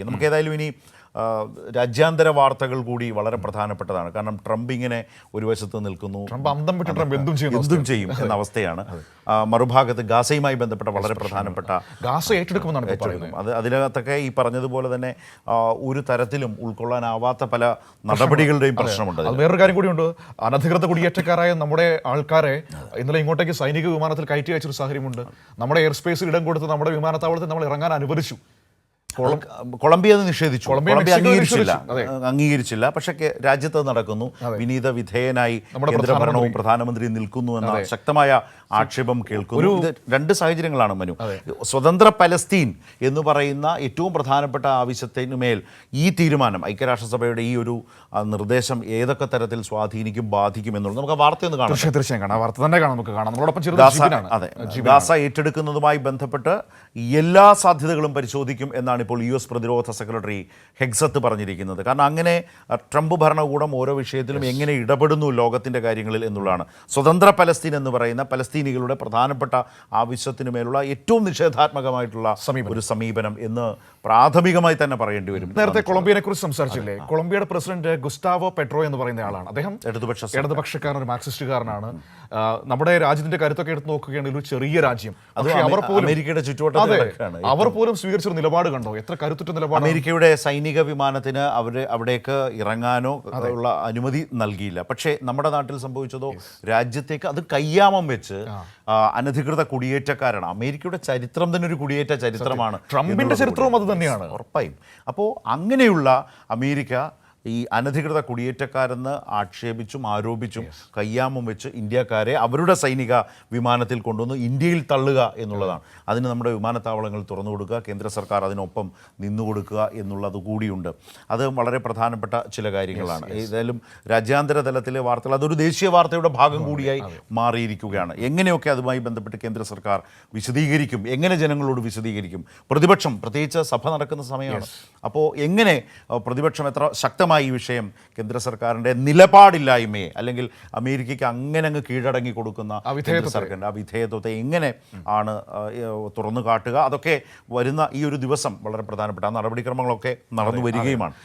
നമുക്ക് ഏതായാലും ഇനി രാജ്യാന്തര വാർത്തകൾ കൂടി വളരെ പ്രധാനപ്പെട്ടതാണ്. കാരണം ട്രംപ് ഇങ്ങനെ ഒരു വശത്ത് നിൽക്കുന്നു, ട്രംപ് എന്തും ചെയ്യും എന്ന അവസ്ഥയാണ്. മറുഭാഗത്ത് ഗാസയുമായി ബന്ധപ്പെട്ട വളരെ പ്രധാനപ്പെട്ട ഗാസ ഏറ്റെടുക്കുമെന്നാണ് അത് അതിനകത്തൊക്കെ ഈ പറഞ്ഞതുപോലെ തന്നെ ഒരു തരത്തിലും ഉൾക്കൊള്ളാനാവാത്ത പല നടപടികളുടെയും പ്രശ്നമുണ്ട്. വേറൊരു കാര്യം കൂടിയുണ്ട്. അനധികൃത കുടിയേറ്റക്കാരായ നമ്മുടെ ആൾക്കാരെ ഇന്നലെ ഇങ്ങോട്ടേക്ക് സൈനിക വിമാനത്തിൽ കയറ്റി അയച്ചൊരു സാഹചര്യമുണ്ട്. നമ്മുടെ എയർ സ്പേസിൽ ഇടം കൊടുത്ത് നമ്മുടെ വിമാനത്താവളത്തിൽ നമ്മൾ ഇറങ്ങാൻ അനുവദിച്ചു. കൊളംബിയ അത് നിഷേധിച്ചു. കൊളംബിയ അംഗീകരിച്ചില്ല. പക്ഷേ രാജ്യത്ത് നടക്കുന്നു. വിനീത വിധേയനായി കേന്ദ്രഭരണവും പ്രധാനമന്ത്രിയും നിൽക്കുന്നു എന്ന ശക്തമായ ആക്ഷേപം കേൾക്കുന്നു. ഇത് രണ്ട് സാഹചര്യങ്ങളാണ് മനു. സ്വതന്ത്ര പലസ്തീൻ എന്ന് പറയുന്ന ഏറ്റവും പ്രധാനപ്പെട്ട ആവശ്യത്തിനുമേൽ ഈ തീരുമാനം, ഐക്യരാഷ്ട്രസഭയുടെ ഈ ഒരു നിർദ്ദേശം ഏതൊക്കെ തരത്തിൽ സ്വാധീനിക്കും, ബാധിക്കും എന്നുള്ളത് നമുക്ക് വാർത്തയൊന്ന് കാണാം. തീർച്ചയായും കാണാം. വാർത്ത തന്നെ കാണാം, നമുക്ക് കാണാം. നമ്മളോടൊപ്പം അതെ, ഗാസ ഏറ്റെടുക്കുന്നതുമായി ബന്ധപ്പെട്ട് എല്ലാ സാധ്യതകളും പരിശോധിക്കും എന്നാണ് ഇപ്പോൾ US പ്രതിരോധ സെക്രട്ടറി ഹെഗ്സത്ത് പറഞ്ഞിരിക്കുന്നത്. കാരണം അങ്ങനെ ട്രംപ് ഭരണകൂടം ഓരോ വിഷയത്തിലും എങ്ങനെ ഇടപെടുന്നു ലോകത്തിൻ്റെ കാര്യങ്ങളിൽ എന്നുള്ളതാണ്. സ്വതന്ത്ര പലസ്തീൻ എന്ന് പറയുന്ന പലസ്തീനികളുടെ പ്രധാനപ്പെട്ട ആവശ്യത്തിനു മേലുള്ള ഏറ്റവും നിഷേധാത്മകമായിട്ടുള്ള ഒരു സമീപനം എന്ന് പ്രാഥമികമായി തന്നെ പറയേണ്ടി വരും. നേരത്തെ കൊളംബിയനെ കുറിച്ച് സംസാരിച്ചില്ലേ? കൊളംബിയയുടെ പ്രസിഡന്റ് ഗുസ്താവോ പെട്രോ എന്ന് പറയുന്ന ആളാണ്. അദ്ദേഹം ഇടതുപക്ഷക്കാരൻ, ഒരു മാർക്സിസ്റ്റുകാരനാണ്. നമ്മുടെ രാജ്യത്തിന്റെ കരുത്തൊക്കെ എടുത്ത് നോക്കുകയാണെങ്കിൽ ഒരു ചെറിയ രാജ്യം, അമേരിക്കയുടെ ചുറ്റുവട്ടത്തിലാണ്. അവർ പോലും സ്വീകരിച്ചൊരു നിലപാട് കണ്ടോ? എത്ര കരുത്തുറ്റ നിലപാട്! അമേരിക്കയുടെ സൈനിക വിമാനത്തിന് അവിടേക്ക് ഇറങ്ങാനോ ഉള്ള അനുമതി നൽകിയില്ല. പക്ഷേ നമ്മുടെ നാട്ടിൽ സംഭവിച്ചതോ രാജ്യത്തേക്ക് അത് കയ്യാമം വെച്ച് അനധികൃത കുടിയേറ്റക്കാരാണ്. അമേരിക്കയുടെ ചരിത്രം തന്നെ ഒരു കുടിയേറ്റ ചരിത്രമാണ്. ട്രംപിന്റെ ചരിത്രവും അത് തന്നെയാണ് ഉറപ്പായും. അപ്പോൾ അങ്ങനെയുള്ള അമേരിക്ക ഈ അനധികൃത കുടിയേറ്റക്കാരെന്ന് ആക്ഷേപിച്ചും ആരോപിച്ചും കയ്യാമം വെച്ച് ഇന്ത്യക്കാരെ അവരുടെ സൈനിക വിമാനത്തിൽ കൊണ്ടുവന്ന് ഇന്ത്യയിൽ തള്ളുക എന്നുള്ളതാണ്. അതിന് നമ്മുടെ വിമാനത്താവളങ്ങൾ തുറന്നു കൊടുക്കുക, കേന്ദ്ര സർക്കാർ അതിനൊപ്പം നിന്നുകൊടുക്കുക എന്നുള്ളത് കൂടിയുണ്ട്. അത് വളരെ പ്രധാനപ്പെട്ട ചില കാര്യങ്ങളാണ്. ഏതായാലും രാജ്യാന്തര തലത്തിലെ വാർത്തകൾ അതൊരു ദേശീയ വാർത്തയുടെ ഭാഗം കൂടിയായി മാറിയിരിക്കുകയാണ്. എങ്ങനെയൊക്കെ അതുമായി ബന്ധപ്പെട്ട് കേന്ദ്ര സർക്കാർ വിശദീകരിക്കും, എങ്ങനെ ജനങ്ങളോട് വിശദീകരിക്കും? പ്രതിപക്ഷം, പ്രത്യേകിച്ച് സഭ നടക്കുന്ന സമയമാണ്. അപ്പോൾ എങ്ങനെ പ്രതിപക്ഷം എത്ര ശക്തമായി ഈ വിഷയം കേന്ദ്ര സർക്കാരിൻ്റെ നിലപാടില്ലായ്മയെ, അല്ലെങ്കിൽ അമേരിക്കയ്ക്ക് അങ്ങനെ അങ്ങ് കീഴടങ്ങി കൊടുക്കുന്ന കേന്ദ്ര സർക്കാരിൻ്റെ ആ വിധേയത്വത്തെ എങ്ങനെ ആണ് തുറന്നു കാട്ടുക? അതൊക്കെ വരുന്ന ഈ ഒരു ദിവസം വളരെ പ്രധാനപ്പെട്ട ആ നടപടിക്രമങ്ങളൊക്കെ നടന്നു വരികയുമാണ്.